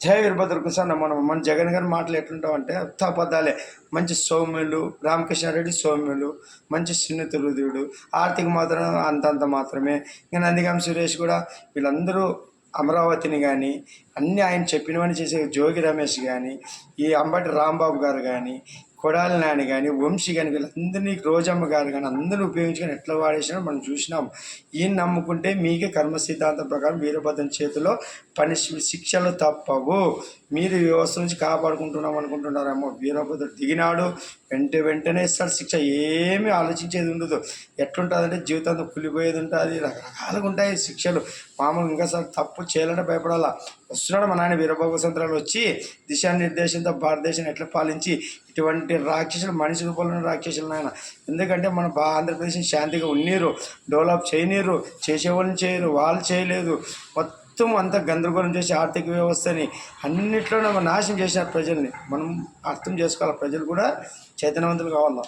జయ వీరభద్ర కృష్ణ. మన జగన్ గారి మాటలు ఎట్లుంటామంటే అబద్ధాలే. మంచి సౌమ్యులు, రామకృష్ణారెడ్డి సౌమ్యులు, మంచి సున్నిత హృదయుడు, ఆర్థిక మాత్రం అంతంత మాత్రమే. ఇంకా నందిగాం సురేష్ కూడా వీళ్ళందరూ అమరావతిని కానీ అన్నీ ఆయన చెప్పినవని చేసే జోగి రమేష్ కానీ, ఈ అంబటి రాంబాబు గారు కానీ, కొడాలి నాని కానీ, వంశీ కానీ, వీళ్ళందరినీ రోజమ్మ గారు కానీ అందరూ ఉపయోగించుకొని ఎట్లా వాడేసినా మనం చూసినాం. ఈయన నమ్ముకుంటే మీకే కర్మ సిద్ధాంతం ప్రకారం వీరభద్రం చేతిలో శిక్షలు తప్పవు. మీరు ఈ వ్యవస్థ నుంచి కాపాడుకుంటున్నాం అనుకుంటున్నారేమో. వీరభద్రుడు దిగినాడు, వెంటనే ఇస్తాడు శిక్ష. ఏమీ ఆలోచించేది ఉండదు. ఎట్లుంటుందంటే జీవితంతో కులిపోయేది ఉంటుంది, రకరకాలుగా ఉంటాయి శిక్షలు. మామూలు ఇంకోసారి తప్పు చేయాలంటే భయపడాలా. వస్తున్నాడు మా నాయన వీరభద్ర వచ్చి దిశానిర్దేశంతో భారతదేశాన్ని ఎట్లా పాలించి ఇటువంటి రాక్షసులు మనిషి రూపంలో రాక్షసులు నాయన. ఎందుకంటే మన ఆంధ్రప్రదేశ్ శాంతిగా ఉన్నీరు, డెవలప్ చేయనీరు, చేసేవాళ్ళని చేయరు, వాళ్ళు చేయలేదు. మొత్తం అంతా గందరగోళం చేసి ఆర్థిక వ్యవస్థని అన్నింటిలో నాశనం చేసినారు ప్రజల్ని. మనం అర్థం చేసుకోవాలి. ప్రజలు కూడా చైతన్యవంతులు కావాలా.